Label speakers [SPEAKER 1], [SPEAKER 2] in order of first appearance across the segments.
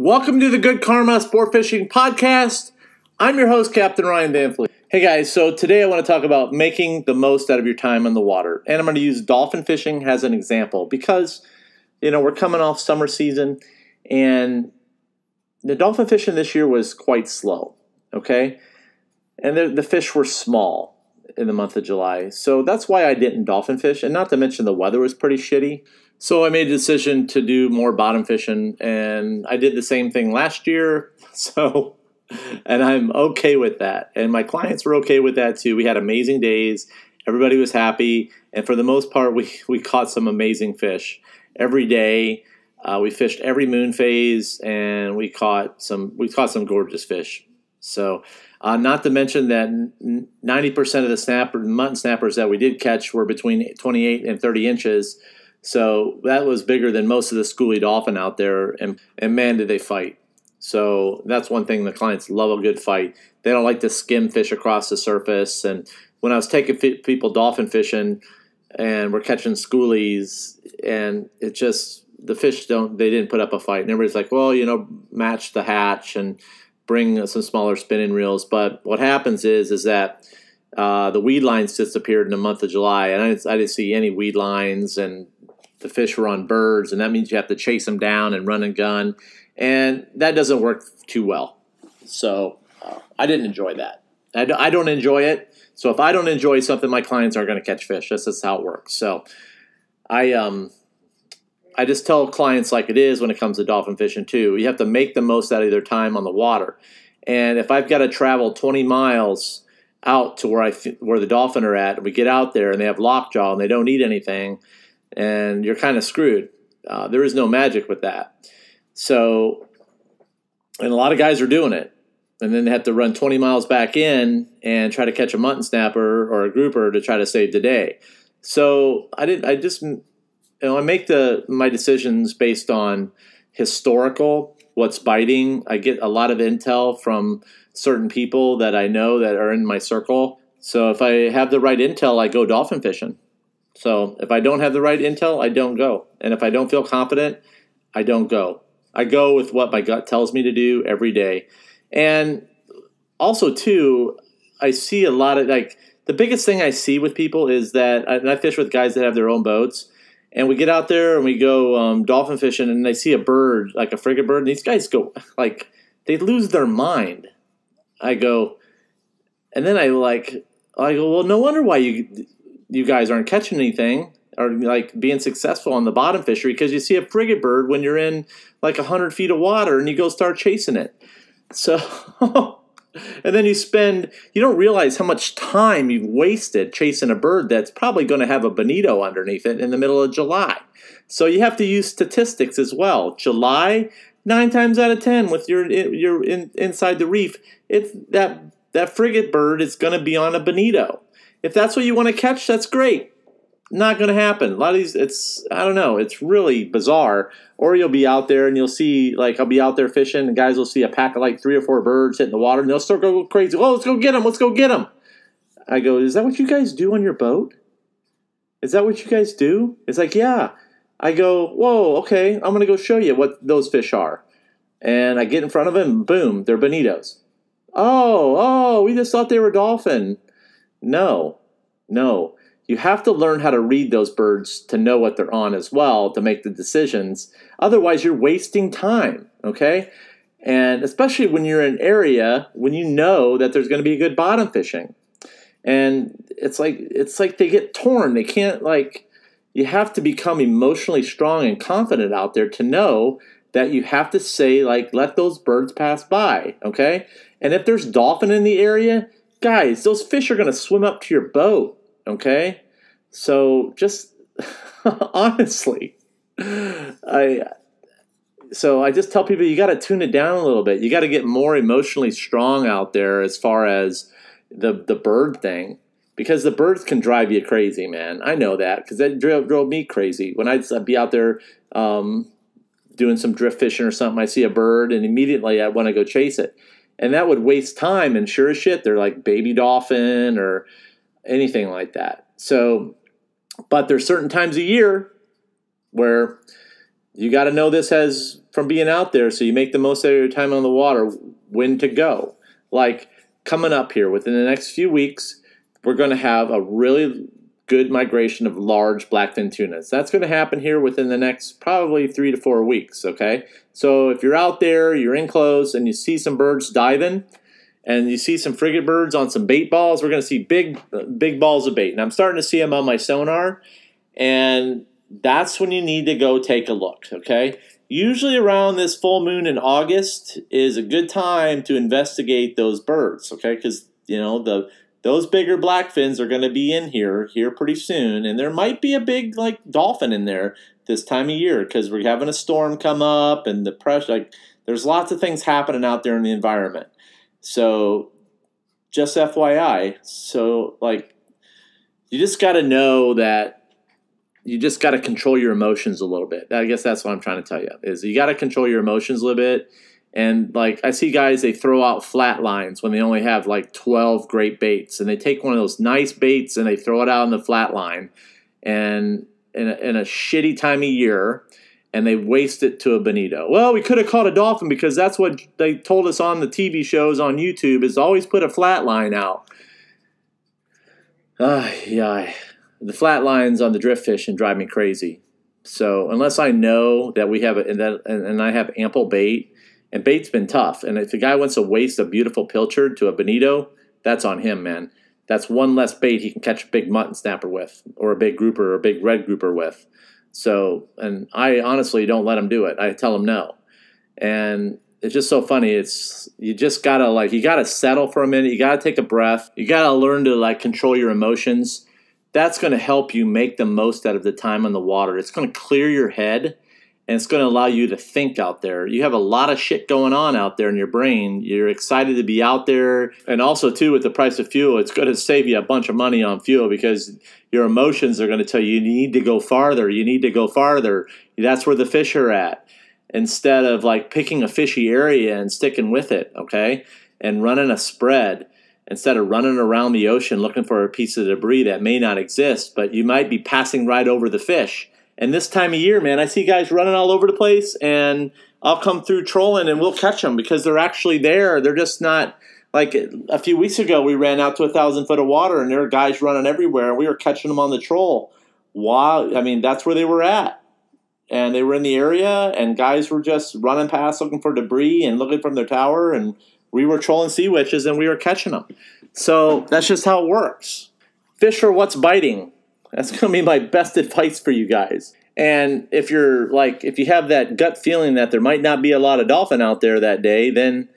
[SPEAKER 1] Welcome to the Good Karma Sportfishing podcast. I'm your host, Captain Ryan Van Fleet. Hey guys, so today I want to talk about making the most out of your time on the water. And I'm going to use dolphin fishing as an example because, we're coming off summer season and the dolphin fishing this year was quite slow, okay? And the fish were small in the month of July. So that's why I didn't dolphin fish, and not to mention the weather was pretty shitty. So I made a decision to do more bottom fishing, and I did the same thing last year. And I'm okay with that. And my clients were okay with that too. We had amazing days. Everybody was happy. And for the most part, we caught some amazing fish. Every day, we fished every moon phase, and we caught some gorgeous fish. So not to mention that 90% of the mutton snappers that we did catch were between 28 and 30 inches. So that was bigger than most of the schoolie dolphin out there, and man, did they fight. So that's one thing the clients love, a good fight. They don't like to skim fish across the surface. And when I was taking people dolphin fishing and we're catching schoolies, and it just, the fish they didn't put up a fight. And everybody's like, well, match the hatch and bring some smaller spinning reels. But what happens is that the weed lines disappeared in the month of July, and I didn't see any weed lines, and the fish were on birds, and that means you have to chase them down and run and gun, and that doesn't work too well. So I didn't enjoy that. I don't enjoy it. So if I don't enjoy something, my clients aren't going to catch fish. That's just how it works. So I just tell clients like it is when it comes to dolphin fishing too. You have to make the most out of their time on the water. And if I've got to travel 20 miles out to where the dolphin are at, we get out there and they have lockjaw and they don't eat anything, and you're kind of screwed. There is no magic with that. So, and a lot of guys are doing it, and then they have to run 20 miles back in and try to catch a mutton snapper or a grouper to try to save the day. So I make my decisions based on historical, what's biting. I get a lot of intel from certain people that I know that are in my circle. So if I have the right intel, I go dolphin fishing. So if I don't have the right intel, I don't go. And if I don't feel confident, I don't go. I go with what my gut tells me to do every day. And also too, I see a lot of, the biggest thing I see with people is that, and I fish with guys that have their own boats, and we get out there and we go dolphin fishing, and they see a bird, like a frigate bird, and these guys go, they lose their mind. I go, well, no wonder why you guys aren't catching anything or being successful on the bottom fishery, because you see a frigate bird when you're in 100 feet of water and you go start chasing it. So, and then you don't realize how much time you've wasted chasing a bird that's probably going to have a bonito underneath it in the middle of July. So you have to use statistics as well. July, 9 times out of 10 with you're inside the reef, it's that frigate bird is going to be on a bonito. If that's what you want to catch, that's great. Not going to happen. A lot of these, it's really bizarre. Or you'll be out there and you'll see, I'll be out there fishing, and guys will see a pack of 3 or 4 birds hitting the water, and they'll start going crazy. Oh, let's go get them. Let's go get them. I go, is that what you guys do on your boat? Is that what you guys do? It's like, yeah. I go, whoa, okay, I'm going to go show you what those fish are. And I get in front of them, boom, they're bonitos. Oh, we just thought they were dolphin. No. You have to learn how to read those birds to know what they're on as well, to make the decisions. Otherwise, you're wasting time, okay? And especially when you're in an area when you know that there's going to be good bottom fishing. And it's like they get torn. They can't, you have to become emotionally strong and confident out there to know that you have to say, let those birds pass by, okay? And if there's dolphin in the area, guys, those fish are going to swim up to your boat, okay? So just honestly, I just tell people you got to tune it down a little bit. You got to get more emotionally strong out there as far as the bird thing, because the birds can drive you crazy, man. I know that because that drove me crazy. When I'd be out there doing some drift fishing or something, I see a bird and immediately I want to go chase it. And that would waste time, and sure as shit, they're like baby dolphin or anything like that. So, but there's certain times a year where you got to know this as from being out there, so you make the most out of your time on the water, when to go. Like coming up here within the next few weeks, we're going to have a really good migration of large blackfin tunas. That's going to happen here within the next probably 3 to 4 weeks, okay? So if you're out there, you're in close, and you see some birds diving, and you see some frigate birds on some bait balls, we're going to see big balls of bait. And I'm starting to see them on my sonar, and that's when you need to go take a look, okay? Usually around this full moon in August is a good time to investigate those birds, okay? Because, you know, those bigger blackfins are going to be in here pretty soon, and there might be a big, like, dolphin in there this time of year because we're having a storm come up and the pressure, like, there's lots of things happening out there in the environment. So, just FYI, so, like, you just got to know that you just got to control your emotions a little bit. I guess that's what I'm trying to tell you, is you got to control your emotions a little bit. And like I see guys, they throw out flat lines when they only have like 12 great baits, and they take one of those nice baits and they throw it out on the flat line, and in a shitty time of year, and they waste it to a bonito. Well, we could have caught a dolphin because that's what they told us on the TV shows on YouTube, is always put a flat line out. Yeah. The flat lines on the drift fishing drive me crazy. So unless I know that we have and I have ample bait, and bait's been tough, and if the guy wants to waste a beautiful pilchard to a bonito, that's on him, man. That's one less bait he can catch a big mutton snapper with, or a big grouper, or a big red grouper with. So, and I honestly don't let him do it. I tell him no. And it's just so funny. You just gotta you gotta settle for a minute. You gotta take a breath. You gotta learn to control your emotions. That's going to help you make the most out of the time on the water. It's going to clear your head, and it's going to allow you to think out there. You have a lot of shit going on out there in your brain. You're excited to be out there. And also, too, with the price of fuel, it's going to save you a bunch of money on fuel because your emotions are going to tell you need to go farther. You need to go farther. That's where the fish are at. Instead of picking a fishy area and sticking with it, okay, and running a spread. Instead of running around the ocean looking for a piece of debris that may not exist, but you might be passing right over the fish. And this time of year, man, I see guys running all over the place, and I'll come through trolling and we'll catch them because they're actually there. They're just not, like a few weeks ago, we ran out to 1,000 foot of water, and there were guys running everywhere, and we were catching them on the troll. Wow, I mean, that's where they were at. And they were in the area, and guys were just running past looking for debris and looking from their tower, and we were trolling sea witches, and we were catching them. So that's just how it works. Fish for what's biting. That's going to be my best advice for you guys. And if if you have that gut feeling that there might not be a lot of dolphin out there that day, then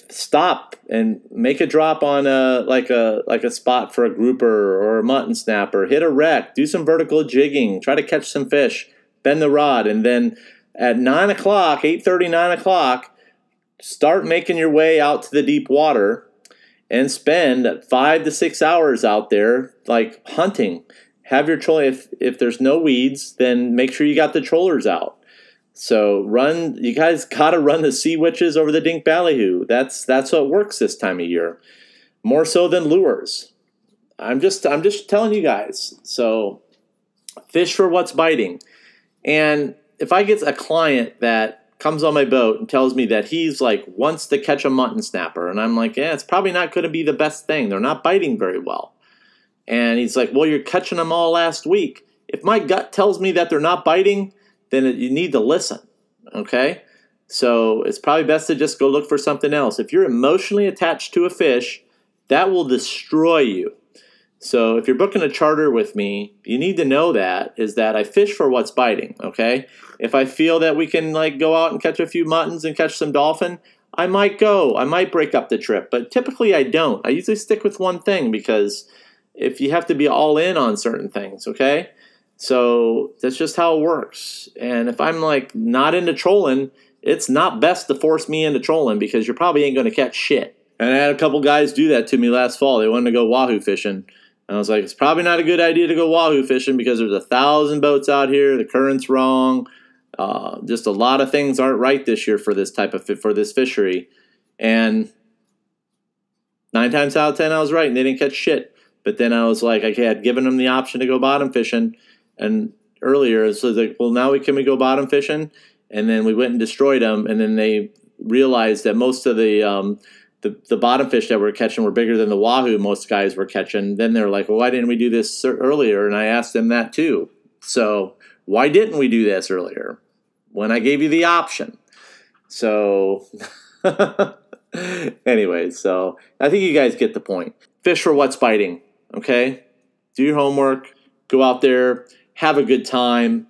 [SPEAKER 1] stop and make a drop on a spot for a grouper or a mutton snapper. Hit a wreck. Do some vertical jigging. Try to catch some fish. Bend the rod, and then at 9 o'clock, 8:30, 9 o'clock. Start making your way out to the deep water and spend 5 to 6 hours out there, hunting. Have your troll. If there's no weeds, then make sure you got the trollers out. So you guys gotta run the sea witches over the dink ballyhoo. That's what works this time of year, more so than lures. I'm just telling you guys. So fish for what's biting. And if I get a client that comes on my boat and tells me that he's wants to catch a mutton snapper, and I'm like, yeah, it's probably not going to be the best thing. They're not biting very well. And he's like, well, you're catching them all last week. If my gut tells me that they're not biting, then you need to listen, okay? So it's probably best to just go look for something else. If you're emotionally attached to a fish, that will destroy you. So if you're booking a charter with me, you need to know that I fish for what's biting, okay? If I feel that we can go out and catch a few muttons and catch some dolphin, I might go. I might break up the trip, but typically I don't. I usually stick with one thing because if you have to be all in on certain things, okay? So that's just how it works. And if I'm not into trolling, it's not best to force me into trolling because you probably ain't going to catch shit. And I had a couple guys do that to me last fall. They wanted to go wahoo fishing. And I was like, it's probably not a good idea to go wahoo fishing because there's 1,000 boats out here. The current's wrong. Just a lot of things aren't right this year for this for this fishery. And 9 times out of 10, I was right, and they didn't catch shit. But then I was like, I had given them the option to go bottom fishing, and earlier. So like, well, now can we go bottom fishing? And then we went and destroyed them. And then they realized that most of the bottom fish that we're catching were bigger than the wahoo most guys were catching. Then they're like, well, why didn't we do this earlier? And I asked them that too. So why didn't we do this earlier when I gave you the option? So anyway, so I think you guys get the point. Fish for what's biting, okay? Do your homework. Go out there. Have a good time.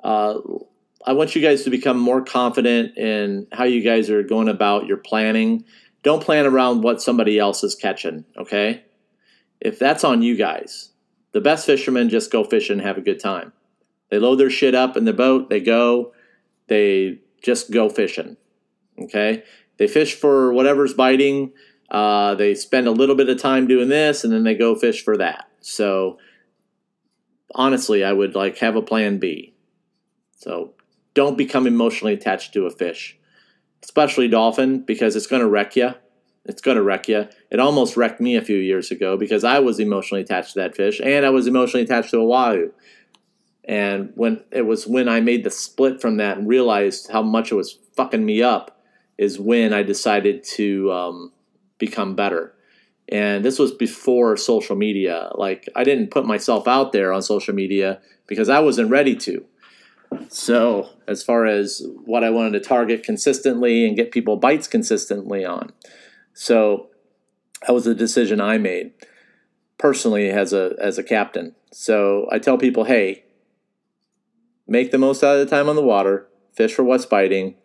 [SPEAKER 1] I want you guys to become more confident in how you guys are going about your planning. Don't plan around what somebody else is catching, okay? If that's on you guys, the best fishermen just go fishing and have a good time. They load their shit up in the boat. They go. They just go fishing, okay? They fish for whatever's biting. They spend a little bit of time doing this, and then they go fish for that. So honestly, I would like have a plan B. So don't become emotionally attached to a fish, especially dolphin, because it's going to wreck you. It's going to wreck you. It almost wrecked me a few years ago because I was emotionally attached to that fish, and I was emotionally attached to a wahoo. And when I made the split from that and realized how much it was fucking me up is when I decided to become better. And this was before social media. Like, I didn't put myself out there on social media because I wasn't ready to. So as far as what I wanted to target consistently and get people bites consistently on. So that was a decision I made personally as a captain. So I tell people, hey, make the most out of the time on the water, fish for what's biting,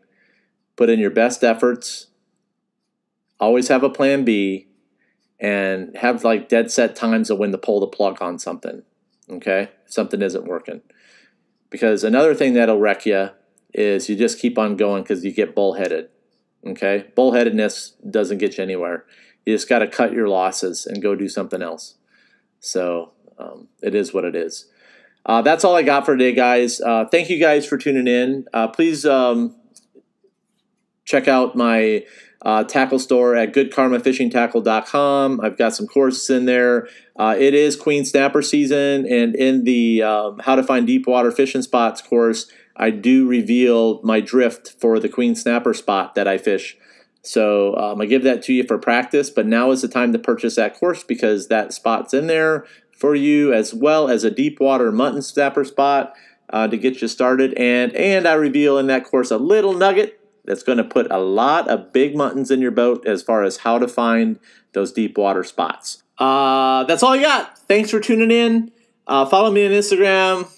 [SPEAKER 1] put in your best efforts, always have a plan B, and have like dead set times of when to pull the plug on something, okay? If something isn't working. Because another thing that'll wreck you is you just keep on going because you get bullheaded, okay? Bullheadedness doesn't get you anywhere. You just got to cut your losses and go do something else. So it is what it is. That's all I got for today, guys. Thank you guys for tuning in. Please check out my tackle store at goodkarmafishingtackle.com. I've got some courses in there. It is Queen Snapper season, and in the How to Find Deep Water Fishing Spots course, I do reveal my drift for the Queen Snapper spot that I fish. So I give that to you for practice, but now is the time to purchase that course because that spot's in there for you, as well as a deep water mutton snapper spot to get you started. And I reveal in that course a little nugget that's going to put a lot of big muttons in your boat as far as how to find those deep water spots. That's all I got. Thanks for tuning in. Follow me on Instagram.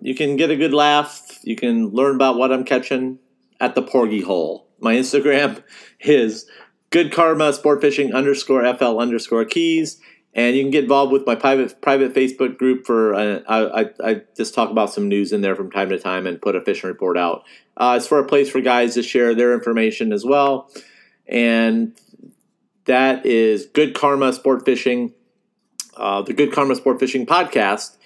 [SPEAKER 1] You can get a good laugh. You can learn about what I'm catching at the Porgy Hole. My Instagram is Good Karma Sportfishing _FL_keys. And you can get involved with my private Facebook group for I just talk about some news in there from time to time and put a fishing report out. It's for a place for guys to share their information as well. And that is Good Karma Sportfishing, the Good Karma Sportfishing podcast.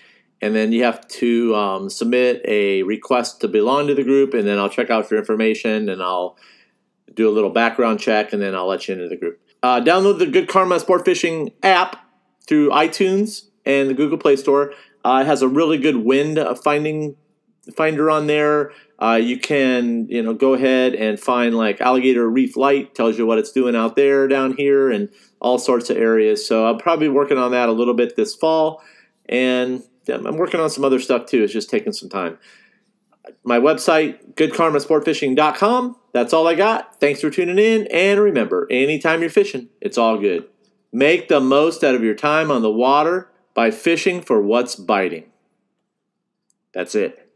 [SPEAKER 1] And then you have to submit a request to belong to the group, and then I'll check out your information, and I'll do a little background check, and then I'll let you into the group. Download the Good Karma Sportfishing app through iTunes and the Google Play Store. It has a really good wind finder on there. You can go ahead and find like Alligator Reef Light, tells you what it's doing out there, down here, and all sorts of areas. So I'm probably working on that a little bit this fall, and I'm working on some other stuff too. It's just taking some time. My website, goodkarmasportfishing.com. That's all I got. Thanks for tuning in, and remember, anytime you're fishing, it's all good. Make the most out of your time on the water by fishing for what's biting. That's it.